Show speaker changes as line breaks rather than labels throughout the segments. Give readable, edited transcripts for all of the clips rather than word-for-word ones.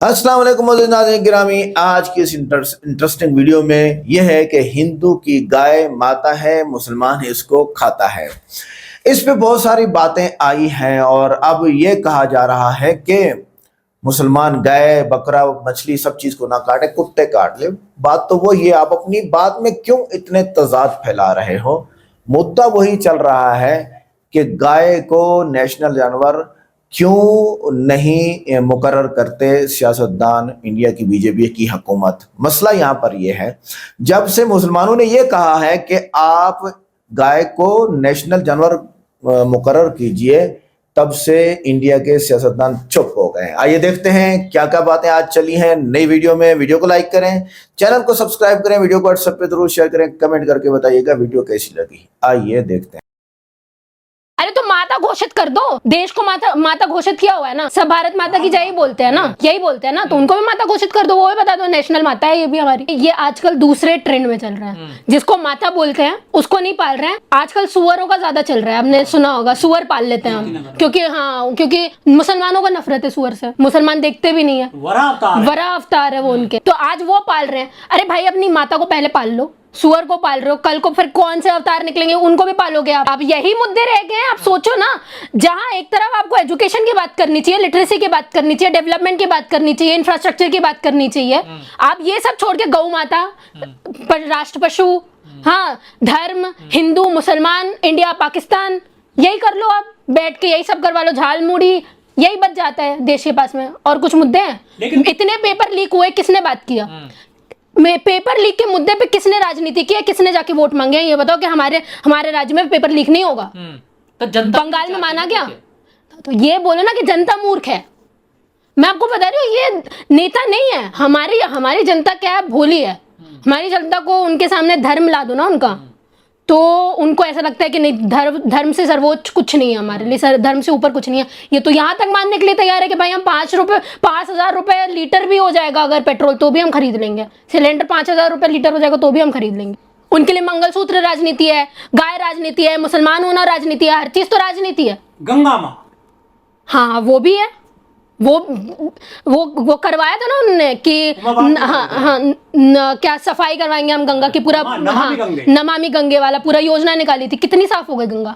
अस्सलाम वालेकुम मोअज़्ज़िज़ नाज़रीन गिरामी। आज की इस इंटरेस्टिंग वीडियो में यह है कि हिंदू की गाय माता है, मुसलमान इसको खाता है। इस पे बहुत सारी बातें आई हैं और अब ये कहा जा रहा है कि मुसलमान गाय, बकरा, मछली सब चीज़ को ना काटे, कुत्ते काट ले। बात तो वही है, आप अपनी बात में क्यों इतने तज़ाद फैला रहे हो? मुद्दा वही चल रहा है कि गाय को नेशनल जानवर क्यों नहीं मुकर्रर करते सियासतदान, इंडिया की बीजेपी की हुकूमत। मसला यहाँ पर यह है, जब से मुसलमानों ने यह कहा है कि आप गाय को नेशनल जानवर मुकर्रर कीजिए, तब से इंडिया के सियासतदान चुप हो गए। आइए देखते हैं क्या क्या बातें आज चली हैं नई वीडियो में। वीडियो को लाइक करें, चैनल को सब्सक्राइब करें, वीडियो को व्हाट्सएप पे जरूर शेयर करें, कमेंट करके बताइएगा वीडियो कैसी लगी। आइए देखते हैं।
अरे तो माता घोषित कर दो, देश को माता घोषित किया हुआ है ना, सब भारत माता की जय ही बोलते हैं ना, यही बोलते हैं ना, तो उनको भी माता घोषित कर दो, वो भी बता दो नेशनल माता है ये भी हमारी। ये आजकल दूसरे ट्रेंड में चल रहा है, जिसको माता बोलते हैं उसको नहीं पाल रहे हैं। आजकल सुअरों का ज्यादा चल रहा है, आपने सुना होगा, सुअर पाल लेते हैं हम, क्योंकि मुसलमानों को नफरत है सुअर से, मुसलमान देखते भी नहीं है, वरा अवतार है वो उनके, तो आज वो पाल रहे हैं। अरे भाई अपनी माता को पहले पाल लो, सुअर को पाल रहे हो, कल को फिर कौन से अवतार निकलेंगे उनको भी पालोगे आप। अब यही मुद्दे रह गए हैं। आप सोचो ना, जहां एक तरफ आपको एजुकेशन की बात करनी चाहिए, लिटरेसी की बात करनी चाहिए, डेवलपमेंट की बात करनी चाहिए, इंफ्रास्ट्रक्चर की बात करनी चाहिए, आप ये सब छोड़ के गौ माता, राष्ट्र पशु, हाँ, धर्म, हिंदू मुसलमान, इंडिया पाकिस्तान, यही कर लो आप बैठ के, यही सब करवा लो, झाल मुड़ी, यही बच जाता है देश के पास में। और कुछ मुद्दे हैं? लेकिन इतने पेपर लीक हुए, किसने बात किया? पेपर लीक के मुद्दे पे किसने राजनीति की है, किसने जाके वोट मांगे हैं? ये बताओ कि हमारे राज्य में पेपर लीक नहीं होगा।
तो जनता
बंगाल में माना गया, तो ये बोलो ना कि जनता मूर्ख है। मैं आपको बता रही हूँ, ये नेता नहीं है। हमारी जनता क्या है, भोली है। हमारी जनता को उनके सामने धर्म ला दो ना उनका, तो उनको ऐसा लगता है कि नहीं, धर्म से सर्वोच्च कुछ नहीं है हमारे लिए, धर्म से ऊपर कुछ नहीं है। ये तो यहाँ तक मानने के लिए तैयार है कि भाई हम 5,000 रुपए लीटर भी हो जाएगा अगर पेट्रोल, तो भी हम खरीद लेंगे। सिलेंडर 5,000 रुपए लीटर हो जाएगा तो भी हम खरीद लेंगे। उनके लिए मंगलसूत्र राजनीति है, गाय राजनीति है, मुसलमान होना राजनीति है, हर चीज तो राजनीति है।
गंगा माँ,
हाँ वो भी है, वो करवाया था ना उन्होंने कि क्या सफाई करवाएंगे हम गंगा की, पूरा नमामि गंगे वाला पूरा योजना निकाली थी। कितनी साफ हो गई गंगा,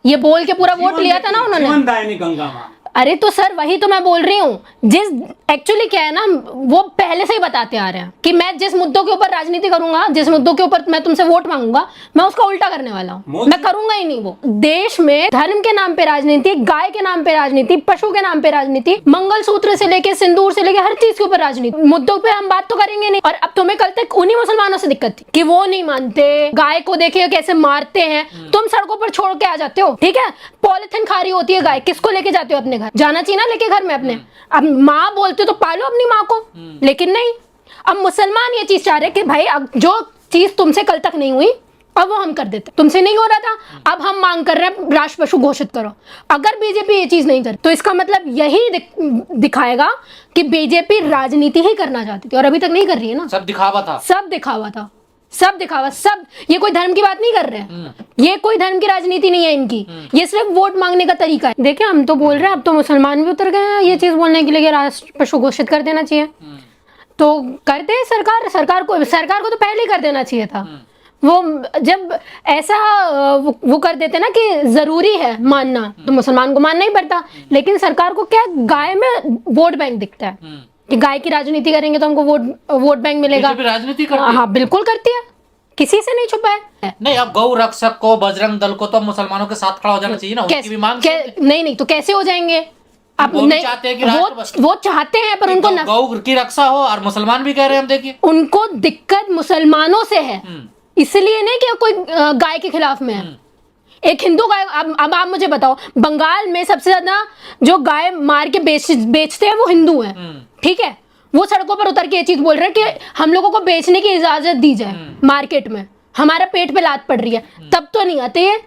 ये बोल के पूरा वोट लिया था ना उन्होंने।
गंगा माँ,
अरे तो सर वही तो मैं बोल रही हूँ, जिस एक्चुअली क्या है ना, वो पहले से ही बताते आ रहे हैं कि मैं जिस मुद्दों के ऊपर राजनीति करूंगा, जिस मुद्दों के ऊपर मैं तुमसे वोट मांगूंगा, मैं उसका उल्टा करने वाला हूँ, मैं करूंगा ही नहीं वो। देश में धर्म के नाम पे राजनीति, गाय के नाम पे राजनीति, पशु के नाम पे राजनीति, मंगलसूत्र से लेके सिंदूर से लेके हर चीज के ऊपर राजनीति। मुद्दों पे हम बात तो करेंगे नहीं। और अब तुम्हें कल तक उन्हीं मुसलमानों से दिक्कत थी कि वो नहीं मानते, गाय को देखिए कैसे मारते हैं, तुम सड़कों पर छोड़ के आ जाते हो, ठीक है, पॉलिथीन खा रही होती है गाय, किसको लेके जाते हो अपने घर? जाना चाहिए ना लेके घर में अपने। अब माँ बोलते तो पालो अपनी माँ को, लेकिन नहीं। अब मुसलमान ये चीज चाह रहे कि भाई अब जो चीज तुमसे कल तक नहीं हुई, अब वो हम कर देते। तुमसे नहीं हो रहा था, अब हम मांग कर रहे हैं राष्ट्र पशु घोषित करो। अगर बीजेपी ये चीज नहीं करे तो इसका मतलब यही दिखाएगा कि बीजेपी राजनीति ही करना चाहती थी और अभी तक नहीं कर रही है ना।
सब दिखावा था,
सब दिखावा था, सब दिखावा, सब। ये कोई धर्म की बात नहीं कर रहे हैं, ये कोई धर्म की राजनीति नहीं है इनकी, ये सिर्फ वोट मांगने का तरीका है। देखिए हम तो बोल रहे हैं, अब तो मुसलमान भी उतर गए हैं ये चीज बोलने के लिए, राष्ट्र पशु घोषित कर देना चाहिए। तो कर दे सरकार को तो पहले ही कर देना चाहिए था। वो जब ऐसा वो कर देते ना कि जरूरी है मानना, तो मुसलमान को मानना ही पड़ता। लेकिन सरकार को क्या, गाय में वोट बैंक दिखता है कि गाय की राजनीति करेंगे तो हमको वोट बैंक मिलेगा।
राजनीति करती है?
हाँ बिल्कुल करती है, किसी से नहीं छुपा है।
नहीं, अब गौ रक्षक को, बजरंग दल को तो मुसलमानों के साथ खड़ा हो जाना चाहिए ना, उनकी भी मांग।
नहीं तो कैसे हो जाएंगे? आप नहीं चाहते हैं कि वो चाहते हैं, पर उनको
गौ की रक्षा हो, और मुसलमान भी कह रहे हैं, हम देखिए
उनको दिक्कत मुसलमानों से है, इसलिए नहीं कि कोई गाय के खिलाफ में है। एक हिंदू गाय, अब आप मुझे बताओ, बंगाल में सबसे ज्यादा जो गाय मार के बेचते हैं वो हिंदू हैं, ठीक है। वो सड़कों पर उतर के ये चीज बोल रहे हैं कि हम लोगों को बेचने की इजाजत दी जाए मार्केट में, हमारा पेट पे लात पड़ रही है। तब तो नहीं आते ये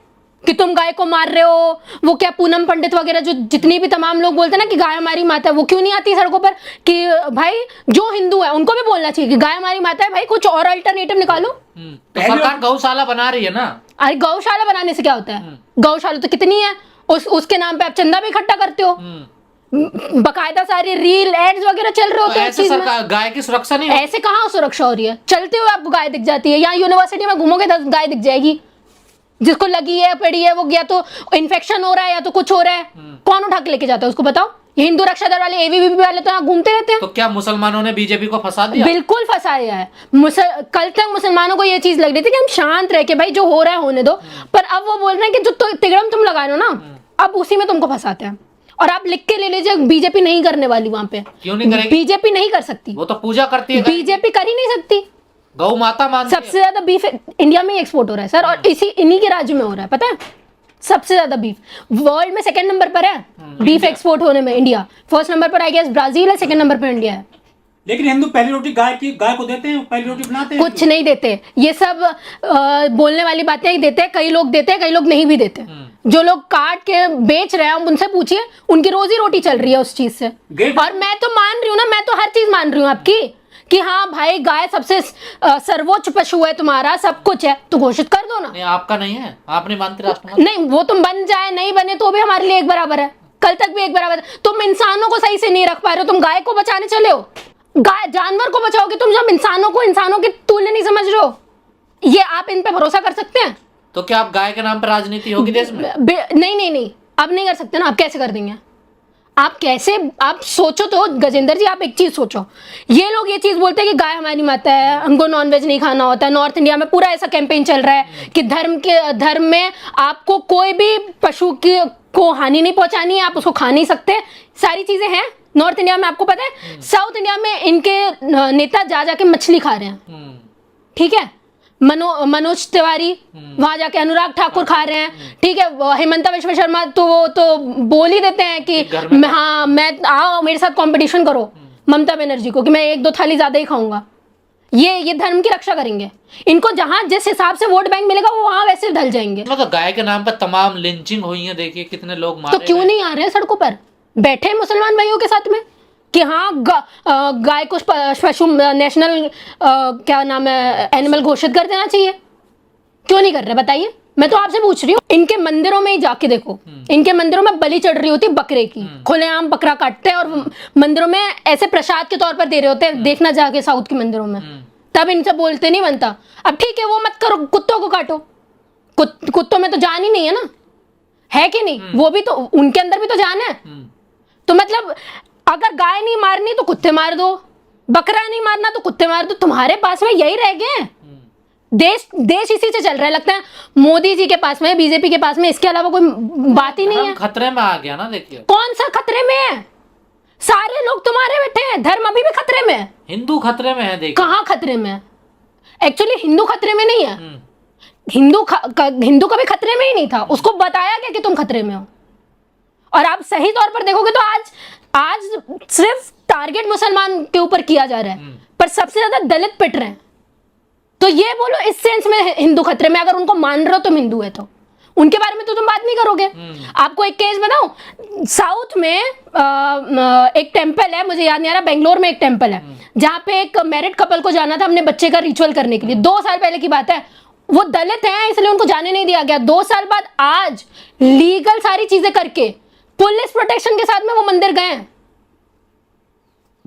कि तुम गाय को मार रहे हो। वो क्या पूनम पंडित वगैरह जो जितनी भी तमाम लोग बोलते हैं ना कि गाय हमारी माता है, वो क्यों नहीं आती सड़कों पर कि भाई जो हिंदू है उनको भी बोलना चाहिए कि गाय हमारी माता है, भाई कुछ और अल्टरनेटिव निकालो।
तो सरकार गौशाला बना रही है ना।
अरे गौशाला बनाने से क्या होता है? गौशाला तो कितनी है, उसके नाम पे आप चंदा भी इकट्ठा करते हो। बकायदा सारी रील एड्स वगैरह चल रहे होते हैं उस
ऐसे
चीज में।
सरकार गाय की सुरक्षा नहीं होती।
ऐसे कहाँ सुरक्षा हो रही है? चलते हुए आपको गाय दिख जाती है, यहाँ यूनिवर्सिटी में घूमोगे 10 गाय दिख जाएगी, जिसको लगी है पड़ी है वो या तो इन्फेक्शन हो रहा है या तो कुछ हो रहा है, कौन उठा के लेके जाता है उसको बताओ? ये हिंदू रक्षा दल वाले एबीवीपी वाले तो यहाँ घूमते रहते हैं।
तो क्या मुसलमानों ने बीजेपी को फंसा दिया?
बिल्कुल फंसाया है। कल तक मुसलमानों को ये चीज लग रही थी कि हम शांत रह के भाई जो हो रहा है होने दो, पर अब वो बोल रहे हैं कि जो तिगड़म तुम लगा रहे हो ना, अब उसी में तुमको फंसाते हैं। और आप लिख के ले लीजिए, बीजेपी नहीं करने वाली वहां पे।
क्यों नहीं करेगी?
बीजेपी नहीं कर सकती,
वो तो पूजा करती है,
बीजेपी कर ही नहीं सकती।
गौ माता मानती है।
सबसे ज्यादा बीफ इंडिया में एक्सपोर्ट हो रहा है सर, और इन्हीं के राज्य में हो रहा है, पता है? सबसे ज्यादा बीफ वर्ल्ड में सेकंड नंबर पर है बीफ एक्सपोर्ट होने में इंडिया। फर्स्ट नंबर पर आई गेस ब्राजील है, सेकंड नंबर पर इंडिया है।
लेकिन हिंदू पहली रोटी गाय को देते हैं, पहली रोटी बनाते हैं।
कुछ नहीं देते, ये सब बोलने वाली बातें ही देते हैं। कई लोग देते हैं, कई लोग नहीं भी देते। जो लोग काट के बेच रहे हैं उनसे पूछिए, उनकी रोजी रोटी चल रही है उस चीज से। और मैं तो मान रही हूँ ना, मैं तो हर चीज मान रही हूँ आपकी कि हाँ भाई गाय सबसे सर्वोच्च पशु है, तुम्हारा सब कुछ है, तो घोषित कर दो ना।
नहीं, आपका नहीं है, आप नहीं मानते राष्ट्रपति?
नहीं, वो तुम बन जाए नहीं बने तो भी हमारे लिए एक बराबर है, कल तक भी एक बराबर है। तुम इंसानों को सही से नहीं रख पा रहे हो, तुम गाय को बचाने चले हो। गाय जानवर को बचाओगे तुम, जब इंसानों के तुल्य नहीं समझ रहे हो। ये आप इन पे भरोसा कर सकते हैं?
तो क्या आप गाय के नाम पर राजनीति होगी देश में?
नहीं, अब नहीं कर सकते ना। आप कैसे कर देंगे? आप कैसे? आप सोचो तो गजेंद्र जी, आप एक चीज सोचो, ये लोग ये चीज बोलते हैं कि गाय हमारी माता है, हमको नॉनवेज नहीं खाना होता है। नॉर्थ इंडिया में पूरा ऐसा कैंपेन चल रहा है कि धर्म में आपको कोई भी पशु को हानि नहीं पहुंचानी है, आप उसको खा नहीं सकते, सारी चीजें हैं नॉर्थ इंडिया में। आपको पता है साउथ इंडिया में इनके नेता जा जाके मछली खा रहे हैं, ठीक है? मनोज तिवारी वहां जाके अनुराग ठाकुर खा रहे हैं, ठीक है? हेमंता विश्व शर्मा तो वो तो बोल ही देते हैं कि हाँ मैं आओ मेरे साथ कंपटीशन करो ममता बनर्जी को कि मैं 1-2 थाली ज्यादा ही खाऊंगा। ये धर्म की रक्षा करेंगे। इनको जहां जिस हिसाब से वोट बैंक मिलेगा वो वहां वैसे ढल जाएंगे।
मतलब गाय के नाम पर तमाम लिंचिंग हुई है, देखिए कितने लोग मारे
तो क्यों नहीं आ रहे हैं सड़कों पर, बैठे मुसलमान भाइयों के साथ में कि हाँ गाय को पशु नेशनल क्या नाम है एनिमल घोषित कर देना चाहिए? क्यों नहीं कर रहे बताइए? मैं तो आपसे पूछ रही हूँ। इनके मंदिरों में ही जाके देखो, इनके मंदिरों में बलि चढ़ रही होती बकरे की, खुलेआम बकरा काटते हैं और मंदिरों में ऐसे प्रसाद के तौर पर दे रहे होते हैं। देखना जाके साउथ के मंदिरों में, तब इनसे बोलते नहीं बनता। अब ठीक है वो मत करो, कुत्तों को काटो, कुत्तों में तो जान ही नहीं है ना, है कि नहीं? वो भी तो, उनके अंदर भी तो जान है। तो मतलब अगर गाय नहीं मारनी तो कुत्ते मार दो, बकरा नहीं मारना तो कुत्ते मार दो। तुम्हारे पास में यही रह गए हैं। देश इसी से चल रहा है। लगता है मोदी जी के पास में, बीजेपी के पास में, इसके अलावा कोई बात ही नहीं है।
खतरे में आ गया ना, देखिए
कौन सा खतरे में है? सारे लोग तुम्हारे बैठे हैं, धर्म अभी भी खतरे में है।
हिंदू खतरे में है, देखिए
कहाँ खतरे में है? एक्चुअली हिंदू खतरे में नहीं है। हिंदू कभी खतरे में ही नहीं था, उसको बताया गया कि तुम खतरे में हो। और आप सही तौर पर देखोगे तो आज सिर्फ टारगेट मुसलमान के ऊपर किया जा रहा है, पर सबसे ज्यादा दलित पिट रहे हैं। तो ये बोलो इस सेंस में हिंदू खतरे में, अगर उनको मान रहे हो तुम हिंदू है तो उनके बारे में तो तुम बात नहीं करोगे। आपको एक केस बताऊं, साउथ में एक टेम्पल है, मुझे याद नहीं आ रहा, बेंगलोर में एक टेम्पल है जहाँ पे एक मैरिड कपल को जाना था अपने बच्चे का रिचुअल करने के लिए। 2 साल पहले की बात है। वो दलित हैं इसलिए उनको जाने नहीं दिया गया। 2 साल बाद आज लीगल सारी चीजें करके पुलिस प्रोटेक्शन के साथ में वो मंदिर गए हैं।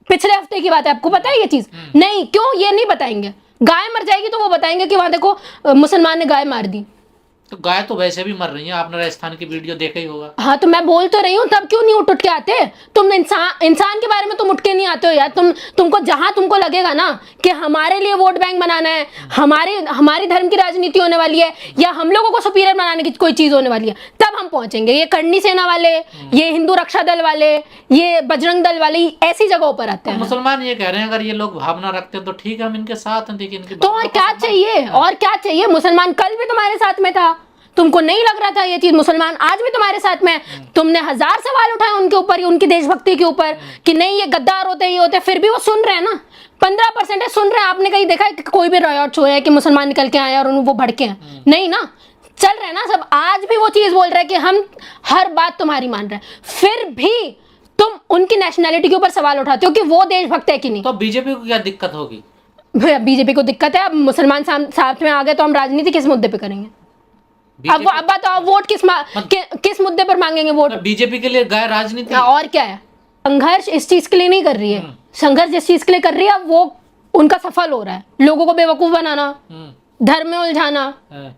पिछले हफ्ते की बात है, आपको पता है ये चीज? नहीं, क्यों ये नहीं बताएंगे? गाय मर जाएगी तो वो बताएंगे कि वहां देखो मुसलमान ने गाय मार दी।
तो गाय तो वैसे भी मर रही है, आपने राजस्थान की वीडियो देखा ही होगा।
हाँ तो मैं बोल तो रही हूँ, तब क्यों नहीं उठ के आते? तुम इंसान के बारे में तुम उठ के नहीं आते हो यार। तुमको जहां तुमको लगेगा ना कि हमारे लिए वोट बैंक बनाना है, हमारी धर्म की राजनीति होने वाली है, या हम लोगों को सुपीरियर बनाने की कोई चीज होने वाली है, तब हम पहुंचेंगे। ये करनी सेना वाले, ये हिंदू रक्षा दल वाले, ये बजरंग दल वाले ऐसी जगहों पर आते हैं।
मुसलमान ये कह रहे हैं अगर ये लोग भावना रखते हैं तो ठीक है, हम इनके साथ हैं। देखिए
तो और क्या चाहिए? और क्या चाहिए? मुसलमान कल भी तुम्हारे साथ में था, तुमको नहीं लग रहा था ये चीज? मुसलमान आज भी तुम्हारे साथ में। तुमने 1000 सवाल उठाए उनके ऊपर, उनकी देशभक्ति के ऊपर कि नहीं ये गद्दार होते, ये होते, फिर भी वो सुन रहे हैं ना। 15% है सुन रहे हैं। आपने कहीं देखा है कि कोई भी रॉयट हुआ है कि मुसलमान निकल के आए और वो भड़के हैं? नहीं ना, चल रहे हैं ना सब। आज भी वो चीज बोल रहे हैं कि हम हर बात तुम्हारी मान रहे हैं, फिर भी तुम उनकी नेशनैलिटी के ऊपर सवाल उठाते हो कि वो देशभक्त है कि नहीं।
तो बीजेपी को क्या दिक्कत होगी?
बीजेपी को दिक्कत है। अब मुसलमान साथ में आ गए तो हम राजनीति किस मुद्दे पे करेंगे? अब बताओ वोट किस मुद्दे पर मांगेंगे वोट?
बीजेपी के लिए गाय राजनीति
और क्या है? संघर्ष इस चीज के लिए नहीं कर रही है, संघर्ष जिस चीज के लिए कर रही है वो उनका सफल हो रहा है, लोगों को बेवकूफ बनाना, धर्म में उलझाना,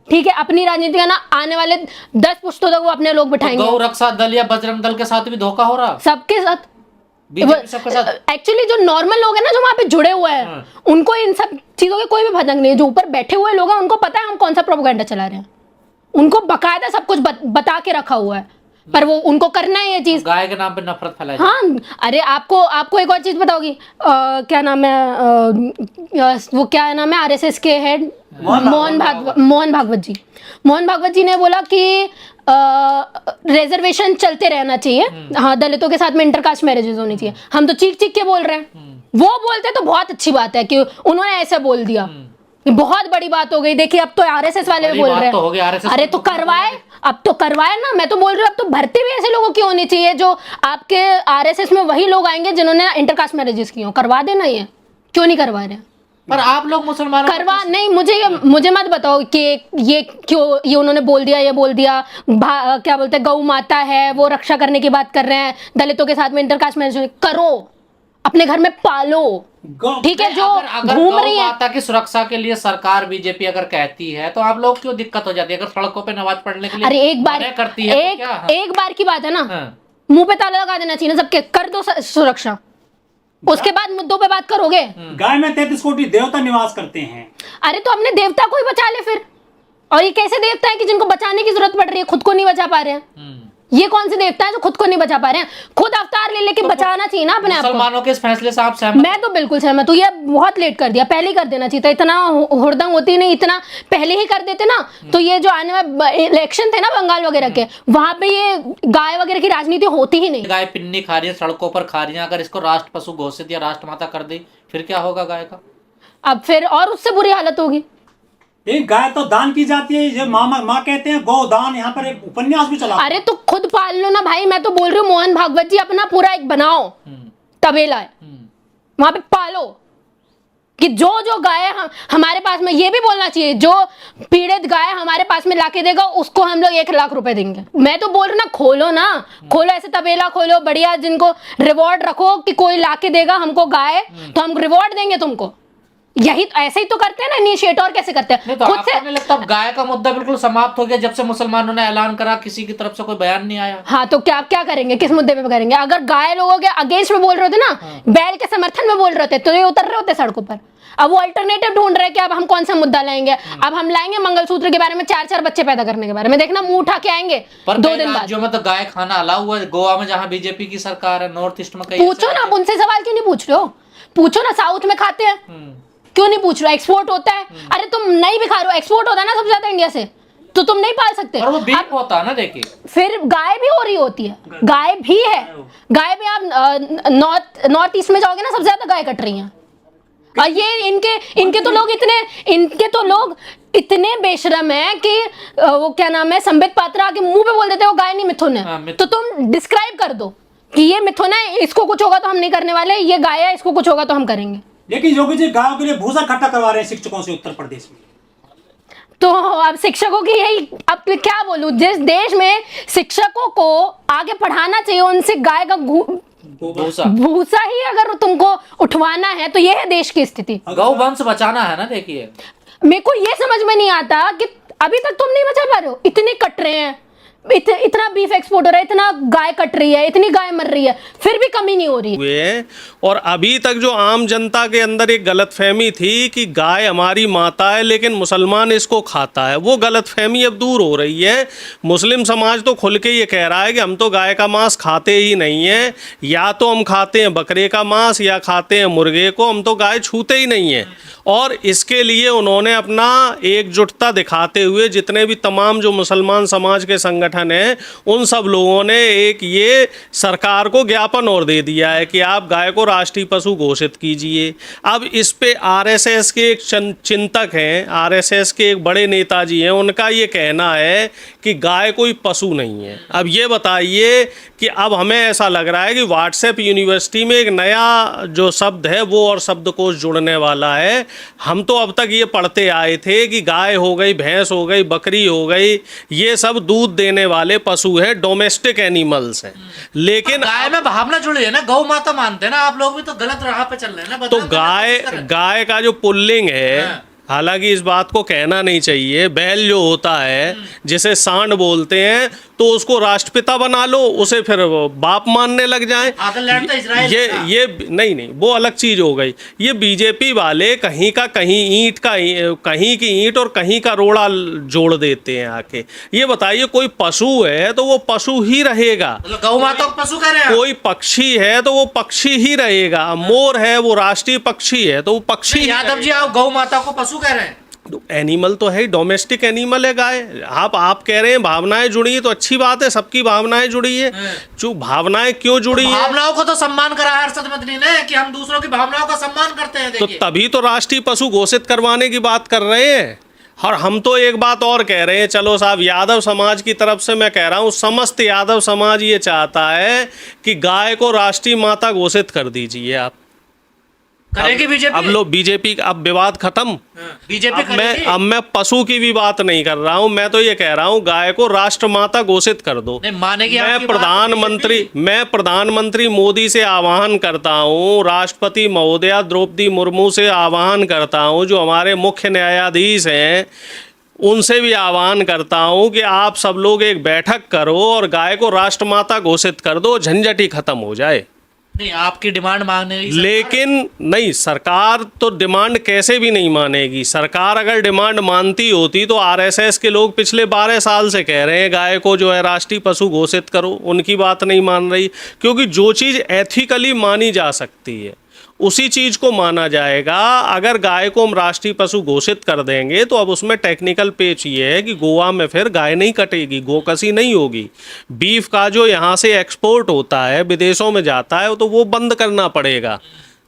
ठीक है, अपनी राजनीति का ना आने वाले 10 पुश्तों तक वो अपने लोग बिठाएंगे।
गौ रक्षा दल या बजरंग दल के साथ भी धोखा हो रहा,
सबके साथ,
बीजेपी सबके साथ।
एक्चुअली जो नॉर्मल लोग हैं ना, जो वहां पे जुड़े हुए हैं, उनको इन सब चीजों के कोई भी भनक नहीं है। जो ऊपर बैठे हुए लोग हैं उनको पता है हम कौन सा प्रोपेगेंडा चला रहे हैं, उनको बकायदा सब कुछ बता के रखा हुआ है, पर वो उनको करना है ये चीज,
गाय के नाम पे नफरत फैलाई।
हाँ, अरे आपको एक और चीज बताओगी, क्या नाम है, वो क्या नाम है, आरएसएस के हेड मोहन भागवत जी। मोहन भागवत जी ने बोला कि रिजर्वेशन चलते रहना चाहिए, हाँ, दलितों के साथ में इंटरकास्ट मैरिजेस होनी चाहिए। हम तो चीख के बोल रहे हैं, वो बोलते तो बहुत अच्छी बात है कि उन्होंने ऐसे बोल दिया, बहुत बड़ी बात हो गई। देखिए अब तो आरएसएस वाले भी बोल रहे हैं, अरे तो करवाए, अब तो करवाए ना। मैं तो बोल रही हूँ अब तो भर्ती भी ऐसे लोगों की होनी चाहिए जो आपके आरएसएस में वही लोग आएंगे जिन्होंने इंटरकास्ट मैरिजेस की हो, करवा देना। ये क्यों नहीं करवा रहे?
पर आप लोग मुसलमानों
करवा नहीं, मुझे मत बताओ कि ये क्यों, ये उन्होंने बोल दिया, ये बोल दिया, क्या बोलते हैं, गौ माता है, वो रक्षा करने की बात कर रहे हैं, दलितों के साथ में इंटरकास्ट मैरिज करो, अपने घर में पालो, ठीक है। जो घूम रही है
माता की सुरक्षा के लिए सरकार बीजेपी अगर कहती है तो आप लोग क्यों दिक्कत हो जाती है? अगर सड़कों पे नमाज पढ़ने के लिए
अरे एक बार
करती है
एक बार की बात है ना, मुंह पे ताला लगा देना चाहिए ना सबके, कर दो सुरक्षा, उसके बाद मुद्दों पे बात करोगे।
गाय में 33 कोटि देवता निवास करते हैं।
अरे तो अपने देवता को ही बचा ले फिर। और ये कैसे देवता है कि जिनको बचाने की जरूरत पड़ रही है, खुद को नहीं बचा पा रहे हैं? ये कौन से देवता है जो खुद को नहीं बचा पा रहे हैं? खुद अवतार ले लेके बचाना चाहिए ना अपने आप को।
मुसलमानों के इस फैसले से आप सहमत?
मैं तो बिल्कुल सहमत हूँ। ये बहुत लेट कर दिया, पहले ही कर देना चाहिए था। इतना हुड़दंग होती नहीं, इतना पहले ही कर देते ना तो ये जो आने वाले इलेक्शन थे ना बंगाल वगैरह के, वहां पे ये गाय वगैरह की राजनीति होती ही नहीं।
गाय पिन्नी खा रही है, सड़कों पर खा रही है, अगर इसको राष्ट्र पशु घोषित या राष्ट्रमाता कर दी फिर क्या होगा गाय का?
अब फिर और उससे बुरी हालत होगी।
एक गाय तो दान की जाती है, ये माँ कहते हैं गोदान, यहाँ पर एक उपन्यास भी चला।
अरे तो खुद पाल लो ना भाई। मैं तो बोल रही हूँ मोहन भागवत जी अपना पूरा एक बनाओ तबेला है, वहां पे पालो कि जो गाय हमारे पास में, ये भी बोलना चाहिए जो पीड़ित गाय हमारे पास में लाके देगा उसको हम लोग 1 लाख रुपए देंगे। मैं तो बोल रही हूँ ना, खोलो ऐसे तबेला खोलो बढ़िया, जिनको रिवॉर्ड रखो कि कोई लाके देगा हमको गाय तो हम रिवॉर्ड देंगे तुमको। यही ऐसे ही तो करते हैं ना इनिशिएट, और कैसे करते हैं?
तो खुद से नहीं लगता गाय का मुद्दा बिल्कुल समाप्त हो गया जब से मुसलमानों ने ऐलान करा, किसी की तरफ से कोई बयान नहीं आया।
हाँ तो क्या करेंगे, किस मुद्दे पे करेंगे? अगर गाय लोगों के अगेंस्ट में बोल रहे थे ना, बैल के समर्थन में बोल रहे थे तो ये उतर रहे होते सड़कों पर। अब वो अल्टरनेटिव ढूंढ रहे हैं कि अब हम कौन सा मुद्दा लाएंगे। अब हम लाएंगे मंगलसूत्र के बारे में, 4 बच्चे पैदा करने के बारे में, देखना मुंह उठा के आएंगे 2 दिन बाद।
राज्यों में तो गाय खाना अलाउ हुआ है, गोवा में जहाँ बीजेपी की सरकार है, नॉर्थ ईस्ट में कई।
पूछो ना, उनसे सवाल क्यों नहीं पूछ रहे हो? पूछो ना, साउथ में खाते हैं, क्यों नहीं पूछ रहे? एक्सपोर्ट होता है, अरे तुम नहीं भी खा रहे हो, एक्सपोर्ट होता है ना सबसे ज्यादा इंडिया से, तो तुम नहीं पाल सकते।
और वो बीफ होता है ना, देखिए
फिर गाय भी हो रही होती है, गाय भी है, गाय भी। आप नॉर्थ ईस्ट में जाओगे ना, सबसे ज्यादा गाय कट रही हैं। और ये इनके तो लोग इतने बेशरम है कि वो क्या नाम है, संबित पात्रा आके मुंह पे बोल देते हैं वो गाय नहीं मिथुन है। तो तुम डिस्क्राइब कर दो कि ये मिथुन है, इसको कुछ होगा तो हम नहीं करने वाले, ये गाय है, इसको कुछ होगा तो हम करेंगे।
लेकिन योगी जी गायों के लिए भूसा इकट्ठा करवा रहे हैं शिक्षकों से उत्तर प्रदेश में।
तो अब शिक्षकों की यही, अब क्या बोलूं, जिस देश में शिक्षकों को आगे पढ़ाना चाहिए उनसे गाय का भूसा ही अगर तुमको उठवाना है तो ये है देश की स्थिति।
गौ वंश बचाना है ना। देखिए
मेरे को ये समझ में नहीं आता कि अभी तक तुम नहीं बचा पा रहे हो। इतने कट रहे हैं, इतना बीफ एक्सपोर्ट हो रहा है, इतना गाय कट रही है, इतनी गाय मर रही है, फिर भी कमी नहीं हो रही है।
और अभी तक जो आम जनता के अंदर एक गलतफहमी थी कि गाय हमारी माता है लेकिन मुसलमान इसको खाता है, वो गलतफहमी अब दूर हो रही है। मुस्लिम समाज तो खुल के ये कह रहा है कि हम तो गाय का मांस खाते ही नहीं है, या तो हम खाते हैं बकरे का मांस या खाते हैं मुर्गे को, हम तो गाय छूते ही नहीं है। और इसके लिए उन्होंने अपना एकजुटता दिखाते हुए जितने भी तमाम जो मुसलमान समाज के संगठन हैं उन सब लोगों ने एक ये सरकार को ज्ञापन और दे दिया है कि आप गाय को राष्ट्रीय पशु घोषित कीजिए। अब इस पे आरएसएस के एक चिंतक हैं, आरएसएस के एक बड़े नेताजी हैं, उनका ये कहना है कि गाय कोई पशु नहीं है। अब ये बताइए कि अब हमें ऐसा लग रहा है कि व्हाट्सएप यूनिवर्सिटी में एक नया जो शब्द है वो और शब्दकोश जुड़ने वाला है। हम तो अब तक ये पढ़ते आए थे कि गाय हो गई, भैंस हो गई, बकरी हो गई, ये सब दूध देने वाले पशु हैं, डोमेस्टिक एनिमल्स हैं। लेकिन
गाय में भावना जुड़ी है ना, गौ माता मानते हैं ना आप लोग, भी तो गलत राह पे चल रहे हैं ना।
तो
बताओ
गाय का जो पुल्लिंग है,
हाँ।
हालांकि इस बात को कहना नहीं चाहिए, बैल जो होता है जिसे सांड बोलते हैं, तो उसको राष्ट्रपिता बना लो, उसे फिर बाप मानने लग जाएं।
आदरलैंड तो इजराइल था।
ये नहीं, वो अलग चीज हो गई। ये बीजेपी वाले कहीं का कहीं ईंट का, कहीं की ईंट और कहीं का रोड़ा जोड़ देते हैं आके। ये बताइए, कोई पशु है तो वो पशु ही रहेगा,
मतलब गौ माता को पशु कह रहे हैं।
कोई पक्षी है तो वो पक्षी ही रहेगा। मोर है वो राष्ट्रीय पक्षी है तो वो पक्षी ही
यादव जी, आप गौ माता को पशु कह रहे हैं।
एनिमल तो है, डोमेस्टिक एनिमल है गाय। आप कह रहे हैं भावनाएं जुड़ी है, तो अच्छी बात है, सबकी भावनाएं जुड़ी है। जो भावनाएं क्यों जुड़ी है?
भावनाओं को तो सम्मान करा है अरशद मदनी ने कि हम दूसरों की भावनाओं का सम्मान करते हैं।
तो
देखिए,
तभी तो राष्ट्रीय पशु घोषित करवाने की बात कर रहे हैं। और हम तो एक बात और कह रहे हैं, चलो साहब, यादव समाज की तरफ से मैं कह रहा हूँ, समस्त यादव समाज ये चाहता है कि गाय को राष्ट्रीय माता घोषित कर दीजिए आप।
करेगी बीजेपी?
अब लो बीजेपी, अब विवाद खत्म।
बीजेपी करेगी?
अब मैं पशु की भी बात नहीं कर रहा हूं, मैं तो ये कह रहा हूं गाय को राष्ट्रमाता घोषित कर दो।
नहीं मानेगी
मैं
आपकी बात
मैं प्रधानमंत्री मोदी से आह्वान करता हूं, राष्ट्रपति महोदया द्रौपदी मुर्मू से आह्वान करता हूं, जो हमारे मुख्य न्यायाधीश हैं उनसे भी आह्वान करता हूं कि आप सब लोग एक बैठक करो और गाय को राष्ट्रमाता घोषित कर दो, झंझट ही खत्म हो जाए।
नहीं, आपकी डिमांड मांगने की
लेकिन नहीं, सरकार तो डिमांड कैसे भी नहीं मानेगी। सरकार अगर डिमांड मानती होती तो आरएसएस के लोग पिछले 12 साल से कह रहे हैं गाय को जो है राष्ट्रीय पशु घोषित करो, उनकी बात नहीं मान रही। क्योंकि जो चीज़ एथिकली मानी जा सकती है उसी चीज़ को माना जाएगा। अगर गाय को हम राष्ट्रीय पशु घोषित कर देंगे तो अब उसमें टेक्निकल पेच ये है कि गोवा में फिर गाय नहीं कटेगी, गोकसी नहीं होगी। बीफ का जो यहाँ से एक्सपोर्ट होता है, विदेशों में जाता है, तो वो बंद करना पड़ेगा।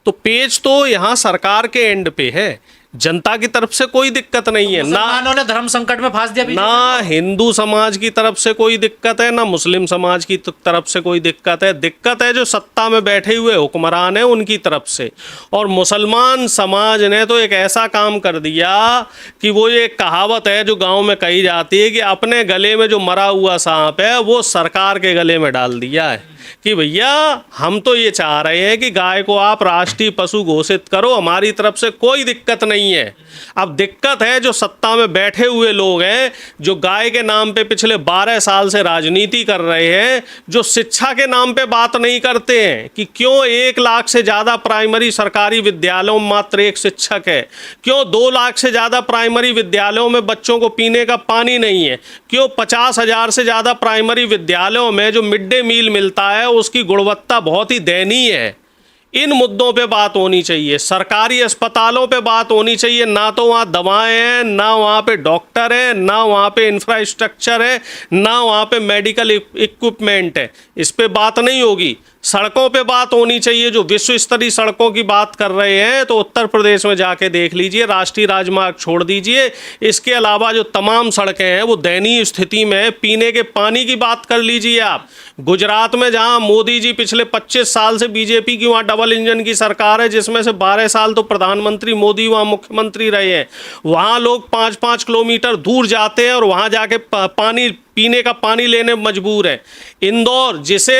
तो पेच तो यहाँ सरकार के एंड पे है, जनता की तरफ से कोई दिक्कत नहीं है। ना
उन्होंने धर्म संकट में फांस दिया,
ना हिंदू समाज की तरफ से कोई दिक्कत है, ना मुस्लिम समाज की तरफ से कोई दिक्कत है। दिक्कत है जो सत्ता में बैठे हुए हुक्मरान हैं उनकी तरफ से। और मुसलमान समाज ने तो एक ऐसा काम कर दिया कि वो ये कहावत है जो गांव में कही जाती है कि अपने गले में जो मरा हुआ सांप है वो सरकार के गले में डाल दिया है कि भैया हम तो ये चाह रहे हैं कि गाय को आप राष्ट्रीय पशु घोषित करो, हमारी तरफ से कोई दिक्कत नहीं है। अब दिक्कत है जो सत्ता में बैठे हुए लोग हैं, जो गाय के नाम पे पिछले 12 साल से राजनीति कर रहे हैं, जो शिक्षा के नाम पे बात नहीं करते हैं कि क्यों 1 लाख से ज़्यादा प्राइमरी सरकारी विद्यालयों में मात्र एक शिक्षक है, क्यों 2 लाख से ज़्यादा प्राइमरी विद्यालयों में बच्चों को पीने का पानी नहीं है, क्यों 50,000 से ज़्यादा प्राइमरी विद्यालयों में जो मिड डे मील मिलता है उसकी गुणवत्ता बहुत ही दयनीय है। इन मुद्दों पे बात होनी चाहिए। सरकारी अस्पतालों पे बात होनी चाहिए। ना तो वहाँ दवाएं हैं, ना वहाँ पे डॉक्टर है, ना वहाँ पे इंफ्रास्ट्रक्चर है, ना वहाँ पे मेडिकल इक्विपमेंट है। इस पे बात नहीं होगी। सड़कों पे बात होनी चाहिए। जो विश्व स्तरीय सड़कों की बात कर रहे हैं तो उत्तर प्रदेश में जाके देख लीजिए, राष्ट्रीय राजमार्ग छोड़ दीजिए, इसके अलावा जो तमाम सड़कें हैं वो दयनीय स्थिति में है। पीने के पानी की बात कर लीजिए आप। गुजरात में जहां मोदी जी पिछले 25 साल से बीजेपी की वहाँ डबल इंजन की सरकार है, जिसमें से 12 साल तो प्रधानमंत्री मोदी वहाँ मुख्यमंत्री रहे हैं, वहाँ लोग 5-5 किलोमीटर दूर जाते हैं और वहाँ जाके पानी, पीने का पानी लेने मजबूर है। इंदौर, जिसे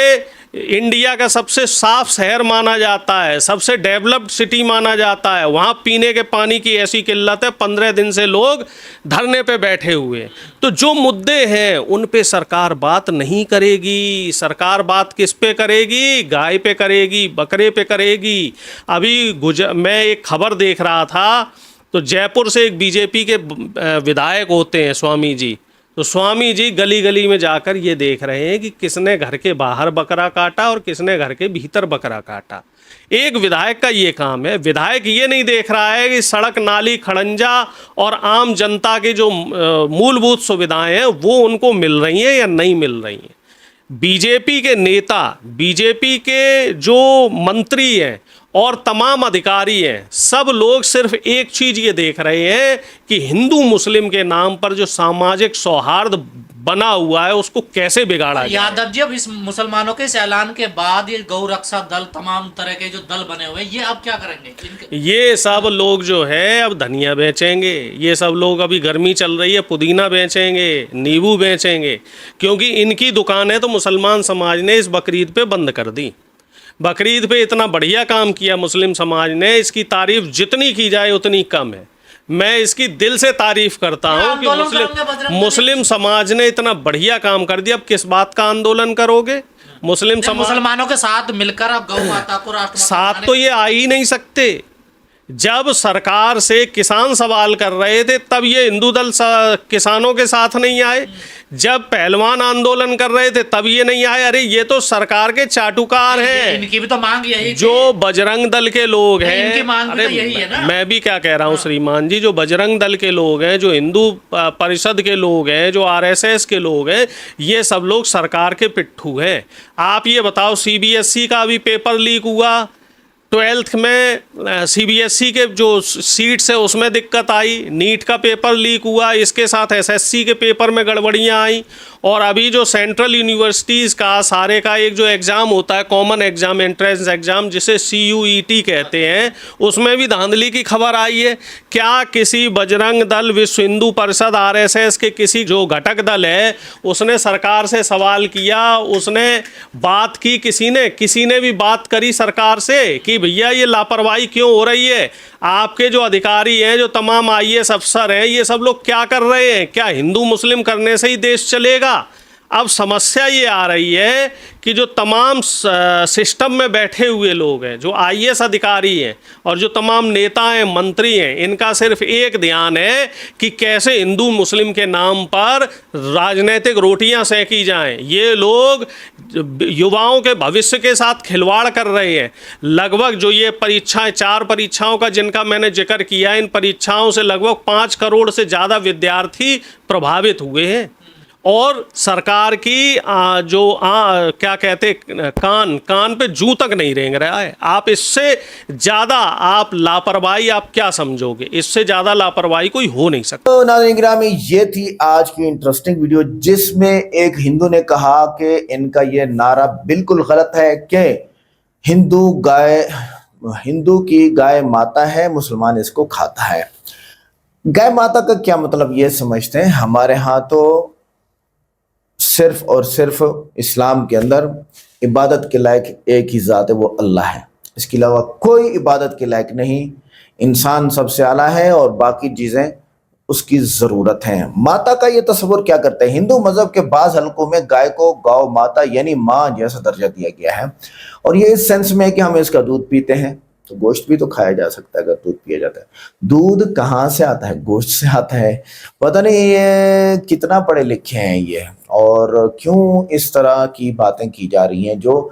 इंडिया का सबसे साफ शहर माना जाता है, सबसे डेवलप्ड सिटी माना जाता है, वहाँ पीने के पानी की ऐसी किल्लत है, 15 दिन से लोग धरने पे बैठे हुए। तो जो मुद्दे हैं उन पे सरकार बात नहीं करेगी। सरकार बात किस पे करेगी? गाय पे करेगी, बकरे पे करेगी। अभी मैं एक खबर देख रहा था, तो जयपुर से एक बीजेपी के विधायक होते हैं स्वामी जी, तो स्वामी जी गली गली में जाकर ये देख रहे हैं कि किसने घर के बाहर बकरा काटा और किसने घर के भीतर बकरा काटा। एक विधायक का ये काम है। विधायक ये नहीं देख रहा है कि सड़क, नाली, खड़ंजा और आम जनता की जो मूलभूत सुविधाएं हैं वो उनको मिल रही हैं या नहीं मिल रही हैं। बीजेपी के नेता, बीजेपी के जो मंत्री हैं और तमाम अधिकारी हैं, सब लोग सिर्फ एक चीज़ ये देख रहे हैं कि हिंदू मुस्लिम के नाम पर जो सामाजिक सौहार्द बना हुआ है उसको कैसे बिगाड़ा जाए।
यादव जी, अब इस मुसलमानों के इस ऐलान के बाद ये गौ रक्षा दल, तमाम तरह के जो दल बने हुए हैं, ये अब क्या करेंगे?
ये सब लोग जो है अब धनिया बेचेंगे, ये सब लोग अभी गर्मी चल रही है पुदीना बेचेंगे, नींबू बेचेंगे, क्योंकि इनकी दुकानें तो मुसलमान समाज ने इस बकरीद पे बंद कर दी। बकरीद पे इतना बढ़िया काम किया मुस्लिम समाज ने, इसकी तारीफ जितनी की जाए उतनी कम है। मैं इसकी दिल से तारीफ करता हूँ कि मुस्लिम समाज ने इतना बढ़िया काम कर दिया। अब किस बात का आंदोलन करोगे?
मुसलमानों के साथ मिलकर अब गौ माता को राष्ट्रमाता
साथ तो ये आ ही नहीं सकते। जब सरकार से किसान सवाल कर रहे थे तब ये हिंदू दल किसानों के साथ नहीं आए, जब पहलवान आंदोलन कर रहे थे तब ये नहीं आए। अरे ये तो सरकार के चाटुकार हैं।
इनकी भी तो मांग यही,
जो बजरंग दल के लोग हैं,
इनकी मांग भी तो यही है ना।
मैं भी क्या कह रहा हूँ श्रीमान जी, जो बजरंग दल के लोग हैं, जो हिंदू परिषद के लोग हैं, जो आरएसएस के लोग हैं, ये सब लोग सरकार के पिट्ठू हैं। आप ये बताओ, सीबीएसई का भी पेपर लीक हुआ, 12th में सीबीएसई के जो सीट्स है उसमें दिक्कत आई, नीट का पेपर लीक हुआ, इसके साथ एसएससी के पेपर में गड़बड़ियाँ आई, और अभी जो सेंट्रल यूनिवर्सिटीज़ का सारे का एक जो एग्ज़ाम होता है, कॉमन एग्ज़ाम, एंट्रेंस एग्ज़ाम, जिसे CUET कहते हैं, उसमें भी धांधली की खबर आई है। क्या किसी बजरंग दल, विश्व हिंदू परिषद, आरएसएस के किसी जो घटक दल है उसने सरकार से सवाल किया, उसने बात की, किसी ने भी बात करी सरकार से कि भैया ये लापरवाही क्यों हो रही है? आपके जो अधिकारी हैं, जो तमाम IAS अफसर हैं, ये सब लोग क्या कर रहे हैं? क्या हिंदू मुस्लिम करने से ही देश चलेगा? अब समस्या ये आ रही है कि जो तमाम सिस्टम में बैठे हुए लोग हैं, जो IAS अधिकारी हैं और जो तमाम नेता हैं, मंत्री हैं, इनका सिर्फ एक ध्यान है कि कैसे हिंदू मुस्लिम के नाम पर राजनीतिक रोटियां सेंकी जाएं। ये लोग युवाओं के भविष्य के साथ खिलवाड़ कर रहे हैं। लगभग जो ये परीक्षाएं, 4 परीक्षाओं का जिनका मैंने जिक्र किया, इन परीक्षाओं से लगभग 5 करोड़ से ज़्यादा विद्यार्थी प्रभावित हुए हैं। और सरकार की क्या कहते, कान पे जूं तक नहीं रेंग रहा है। आप इससे ज़्यादा आप लापरवाही आप क्या समझोगे? इससे ज़्यादा लापरवाही कोई हो नहीं सकता।
तो नाज़रीन गिरामी, ये थी आज की इंटरेस्टिंग वीडियो, जिसमें एक हिंदू ने कहा कि इनका ये नारा बिल्कुल गलत है कि हिंदू की गाय माता है, मुसलमान इसको खाता है। गाय माता का क्या मतलब ये समझते हैं? हमारे यहाँ तो सिर्फ और सिर्फ इस्लाम के अंदर इबादत के लायक एक ही ज़ात है, वो अल्लाह है। इसके अलावा कोई इबादत के लायक नहीं। इंसान सबसे आला है और बाकी चीज़ें उसकी ज़रूरत है। माता का ये तस्वुर क्या करते हैं? हिंदू मज़हब के बाज़ हलकों में गाय को गौ माता यानी माँ जैसा दर्जा दिया गया है, और ये इस सेंस में है कि हम इसका दूध पीते हैं, तो गोश्त भी तो खाया जा सकता है अगर दूध पिया जाता है। दूध कहाँ से आता है? गोश्त से आता है। पता नहीं ये कितना पढ़े लिखे हैं ये, और क्यों इस तरह की बातें की जा रही हैं, जो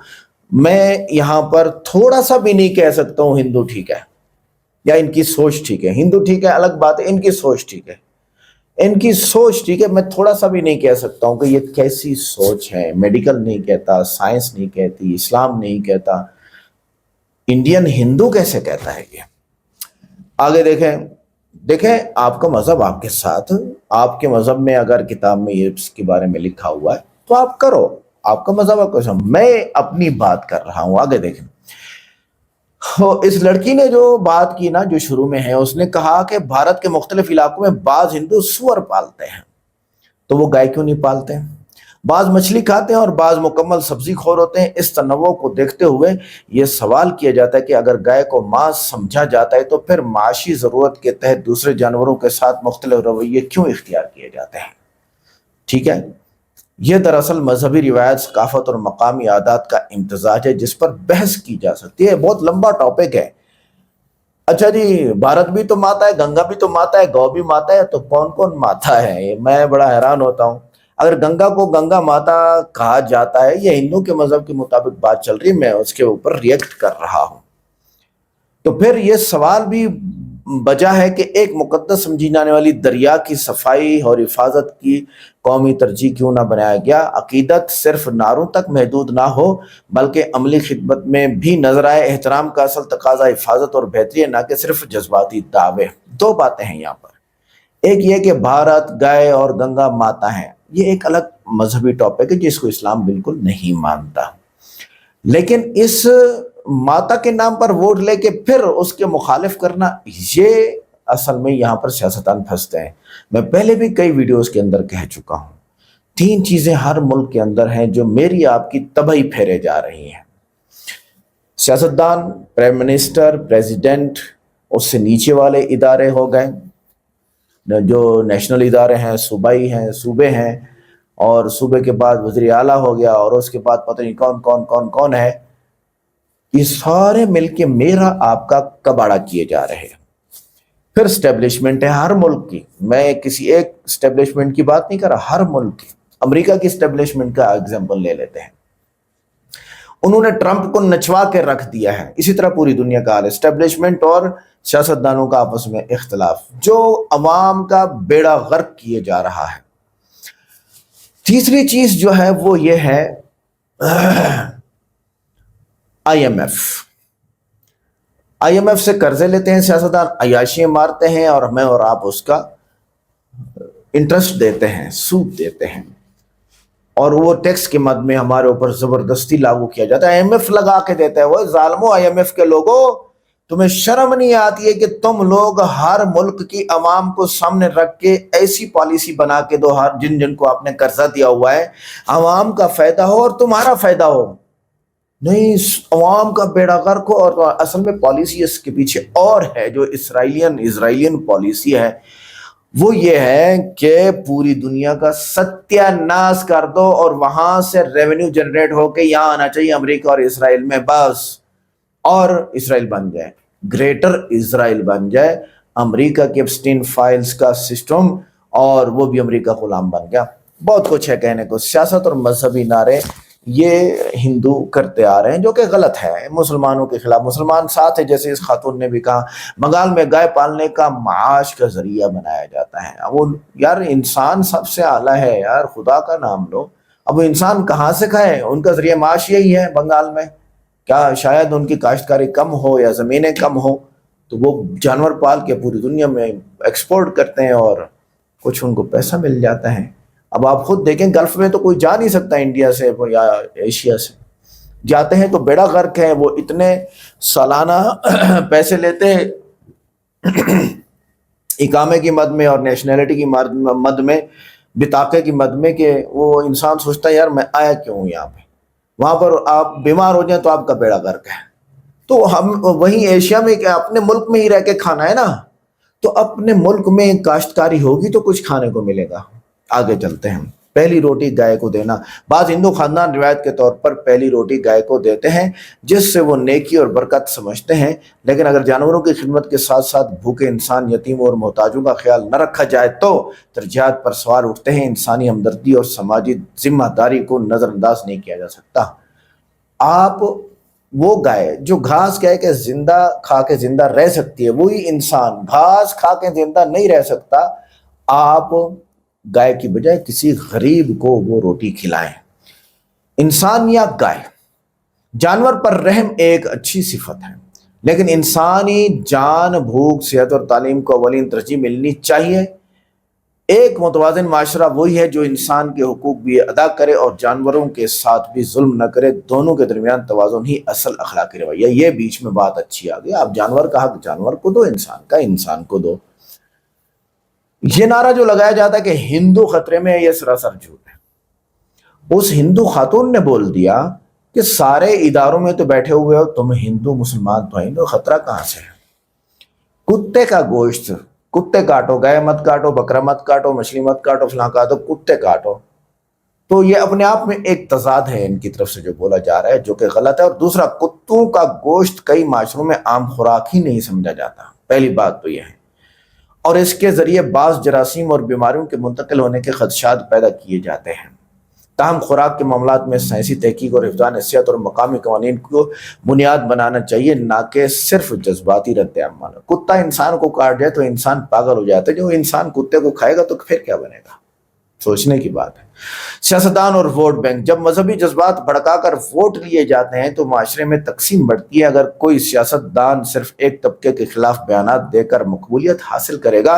मैं यहाँ पर थोड़ा सा भी नहीं कह सकता हूँ हिंदू ठीक है या इनकी सोच ठीक है। हिंदू ठीक है अलग बात है, इनकी सोच ठीक है, इनकी सोच ठीक है। मैं थोड़ा सा भी नहीं कह सकता हूँ कि ये कैसी सोच है। मेडिकल नहीं कहता, साइंस नहीं कहती, इस्लाम नहीं कहता, इंडियन हिंदू कैसे कहता है ये? आगे देखें आपका मजहब आपके साथ, आपके मजहब में अगर किताब में ये इसके बारे में लिखा हुआ है तो आप करो, आपका मजहब आपका समझ। मैं अपनी बात कर रहा हूं। आगे देखें, इस लड़की ने जो बात की ना, जो शुरू में है, उसने कहा कि भारत के मुख्तलिफ इलाकों में बाज हिंदू सुअर पालते हैं, तो वो गाय क्यों नहीं पालते हैं? बाज मछली खाते हैं और बाज मुकम्मल सब्जी खोर होते हैं। इस तनव्वुर को देखते हुए ये सवाल किया जाता है कि अगर गाय को मांस समझा जाता है तो फिर माशी ज़रूरत के तहत दूसरे जानवरों के साथ मुख्तलिफ रवैये क्यों इख्तियार किए जाते हैं? ठीक है, यह दरअसल मजहबी रिवायत, सकाफत और मकामी आदात का इम्तजाज है, जिस पर बहस की जा सकती है। बहुत लंबा टॉपिक है। अच्छा जी, भारत भी तो माता है, गंगा भी तो माता है, गौ भी माता है, तो कौन कौन माता है? मैं बड़ा हैरान होता हूँ। अगर गंगा को गंगा माता कहा जाता है, यह हिंदू के मजहब के मुताबिक बात चल रही, मैं उसके ऊपर रिएक्ट कर रहा हूं, तो फिर यह सवाल भी वजह है कि एक मुकद्दस समझी जाने वाली दरिया की सफाई और हिफाजत की कौमी तरजीह क्यों ना बनाया गया। अकीदत सिर्फ नारों तक महदूद ना हो बल्कि अमली खिदमत में भी नजर आए। एहतराम का असल तकाजा हिफाजत और बेहतरी है, ना कि सिर्फ जज्बाती दावे। दो बातें हैं यहाँ पर। एक ये कि भारत गाय और गंगा माता है, ये एक अलग मजहबी टॉपिक है जिसको इस्लाम बिल्कुल नहीं मानता, लेकिन इस माता के नाम पर वोट लेके फिर उसके मुखालिफ करना, ये असल में यहाँ पर सियासतदान फंसते हैं। मैं पहले भी कई वीडियोस के अंदर कह चुका हूँ, 3 चीजें हर मुल्क के अंदर हैं जो मेरी आपकी तबाही फेरे जा रही हैं। सियासतदान, प्राइम मिनिस्टर, प्रेसिडेंट, उससे नीचे वाले इदारे हो गए, जो नेशनल इदारे हैं, सूबाई हैं, सूबे हैं, और सूबे के बाद वज़ीर आला हो गया, और उसके बाद पता नहीं कौन कौन कौन कौन है। ये सारे मिलके मेरा आपका कबाड़ा किए जा रहे हैं। फिर स्टैब्लिशमेंट है हर मुल्क की, मैं किसी एक स्टैब्लिशमेंट की बात नहीं कर रहा, हर मुल्क की। अमेरिका की स्टैब्लिशमेंट का एग्जांपल ले लेते हैं, उन्होंने ट्रंप को नचवा के रख दिया है। इसी तरह पूरी दुनिया का हाल है, स्टैब्लिशमेंट और सियासतदानों का आपस में इख्तलाफ, जो अवाम का बेड़ा गर्क किए जा रहा है। तीसरी चीज जो है वो ये है IMF से कर्जे लेते हैं सियासतदान, अयाशियां मारते हैं, और हमें और आप उसका इंटरेस्ट देते हैं, सूद देते हैं, और वो टैक्स के मद में हमारे ऊपर जबरदस्ती लागू किया जाता है। IMF लगा के देता है। वो जालिमो IMF के लोगों, तुम्हें शर्म नहीं आती है कि तुम लोग हर मुल्क की अवाम को सामने रख के ऐसी पॉलिसी बना के दो, हर जिन जिनको आपने कर्जा दिया हुआ है अवाम का फायदा हो और तुम्हारा फायदा हो, नहीं अवाम का बेड़ा गर्क हो। और असल में पॉलिसी इसके पीछे और है, जो इजराइलियन पॉलिसी है वो ये है कि पूरी दुनिया का सत्यानाश कर दो और वहां से रेवेन्यू जनरेट होके यहाँ आना चाहिए अमेरिका और इसराइल में, बस, और इसराइल बन जाए, ग्रेटर इसराइल बन जाए। अमेरिका के एप्स्टीन फाइल्स का सिस्टम, और वो भी अमेरिका गुलाम बन गया। बहुत कुछ है कहने को। सियासत और मजहबी नारे ये हिंदू करते आ रहे हैं, जो कि गलत है। मुसलमानों के खिलाफ मुसलमान साथ है, जैसे इस खातून ने भी कहा, बंगाल में गाय पालने का माश का जरिया बनाया जाता है। अब वो यार इंसान सबसे आला है यार, खुदा का नाम लो। अब वो इंसान कहाँ से खाए? उनका जरिया माश यही है बंगाल में। क्या शायद उनकी काश्तकारी कम हो या ज़मीनें कम हो, तो वो जानवर पाल के पूरी दुनिया में एक्सपोर्ट करते हैं और कुछ उनको पैसा मिल जाता है। अब आप खुद देखें, गल्फ में तो कोई जा नहीं सकता इंडिया से या एशिया से, जाते हैं तो बेड़ा गर्क है। वो इतने सालाना पैसे लेते हैं इकामे की मद में और नेशनैलिटी की मद में, बिताके की मद में, कि वो इंसान सोचता है यार मैं आया क्यों हूँ यहाँ पे। वहाँ पर आप बीमार हो जाए तो आपका बेड़ा गर्क है। तो हम वहीं एशिया में क्या अपने मुल्क में ही रह के खाना है ना, तो अपने मुल्क में काश्तकारी होगी तो कुछ खाने को मिलेगा। आगे चलते हैं। पहली रोटी गाय को देना, बाज़ हिंदू खानदान रिवायत के तौर पर पहली रोटी गाय को देते हैं, जिससे वो नेकी और बरकत समझते हैं। लेकिन अगर जानवरों की खिदमत के साथ साथ भूखे इंसान, यतीम और मोहताजों का ख्याल न रखा जाए तो तरजीहात पर सवाल उठते हैं। इंसानी हमदर्दी और समाजी जिम्मेदारी को नज़रअंदाज नहीं किया जा सकता। आप वो गाय जो घास कह के जिंदा खा के जिंदा रह सकती है, वही इंसान घास खा के जिंदा नहीं रह सकता। आप गाय की बजाय किसी गरीब को वो रोटी खिलाएं। इंसान या गाय, जानवर पर रहम एक अच्छी सिफत है, लेकिन इंसानी जान, भूख, सेहत और तालीम को अवलीन तरजीह मिलनी चाहिए। एक मुतवाज़िन माशरा वही है जो इंसान के हुकूक भी अदा करे और जानवरों के साथ भी जुल्म न करे। दोनों के दरमियान तवाज़ुन ही असल अखलाकी रवैया। ये बीच में बात अच्छी आ गई। आप जानवर का हक जानवर को दो, इंसान का इंसान को दो। ये नारा जो लगाया जाता है कि हिंदू खतरे में है, ये सरासर झूठ है। उस हिंदू खातून ने बोल दिया कि सारे इदारों में तो बैठे हुए हो तुम, हिंदू मुसलमान तो हिंदू, खतरा कहां से है? कुत्ते का गोश्त, कुत्ते काटो, गाय मत काटो, बकरा मत काटो, मछली मत काटो, फलां काटो, कुत्ते काटो। तो ये अपने आप में एक तजाद है इनकी तरफ से जो बोला जा रहा है, जो कि गलत है। और दूसरा, कुत्तों का गोश्त कई माशरों में आम खुराक ही नहीं समझा जाता। पहली बात तो यह है। और इसके जरिए बाज़ जरासीम और बीमारियों के मुंतकिल होने के खदशात पैदा किए जाते हैं। ताहम खुराक के मामलात में साइंसी तहकीक और हिफ्ज़ान सेहत और मकामी कवानीन को बुनियाद बनाना चाहिए, ना कि सिर्फ जज्बाती रद्द-ए-अमल। कुत्ता इंसान को काट जाए तो इंसान पागल हो जाता है, जो इंसान कुत्ते को खाएगा तो फिर क्या बनेगा? सोचने की बात है। सियासतदान और वोट बैंक, जब मजहबी जज्बात भड़काकर वोट लिए जाते हैं तो माशरे में तकसीम बढ़ती है। अगर कोई सियासतदान सिर्फ एक तबके के खिलाफ बयानात देकर मकबूलियत हासिल करेगा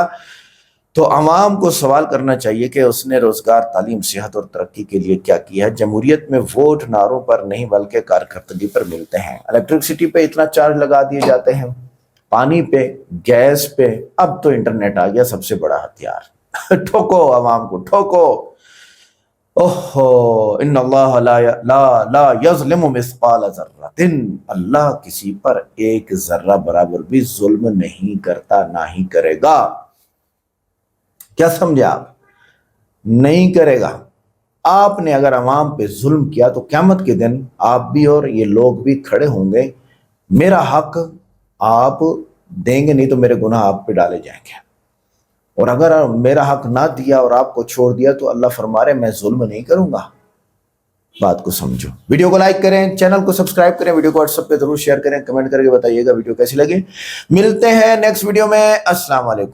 तो अवाम को सवाल करना चाहिए कि उसने रोजगार, तालीम, सेहत और तरक्की के लिए क्या किया है। जमहूरियत में वोट नारों पर नहीं बल्कि कारकर्दगी पर मिलते हैं। इलेक्ट्रिसिटी पे इतना चार्ज लगा दिए जाते हैं, पानी पे, गैस पे, अब तो इंटरनेट आ गया सबसे बड़ा हथियार। ठोको अवाम को, ठोको। ओहो, इन्नल्लाह ला यज़लिमु मिस्क़ाल ज़र्रतिन, अल्लाह किसी पर एक जर्रा बराबर भी जुल्म नहीं करता, ना ही करेगा। क्या समझे आप? नहीं करेगा। आपने अगर अवाम पे जुल्म किया तो क़यामत के दिन आप भी और ये लोग भी खड़े होंगे, मेरा हक आप देंगे नहीं तो मेरे गुनाह आप पे डाले जाएंगे। और अगर मेरा हक ना दिया और आपको छोड़ दिया तो अल्लाह फरमा रहे मैं जुल्म नहीं करूंगा। बात को समझो। वीडियो को लाइक करें, चैनल को सब्सक्राइब करें, वीडियो को व्हाट्सएप पे जरूर शेयर करें, कमेंट करके बताइएगा वीडियो कैसी लगी। मिलते हैं नेक्स्ट वीडियो में। अस्सलाम वालेकुम।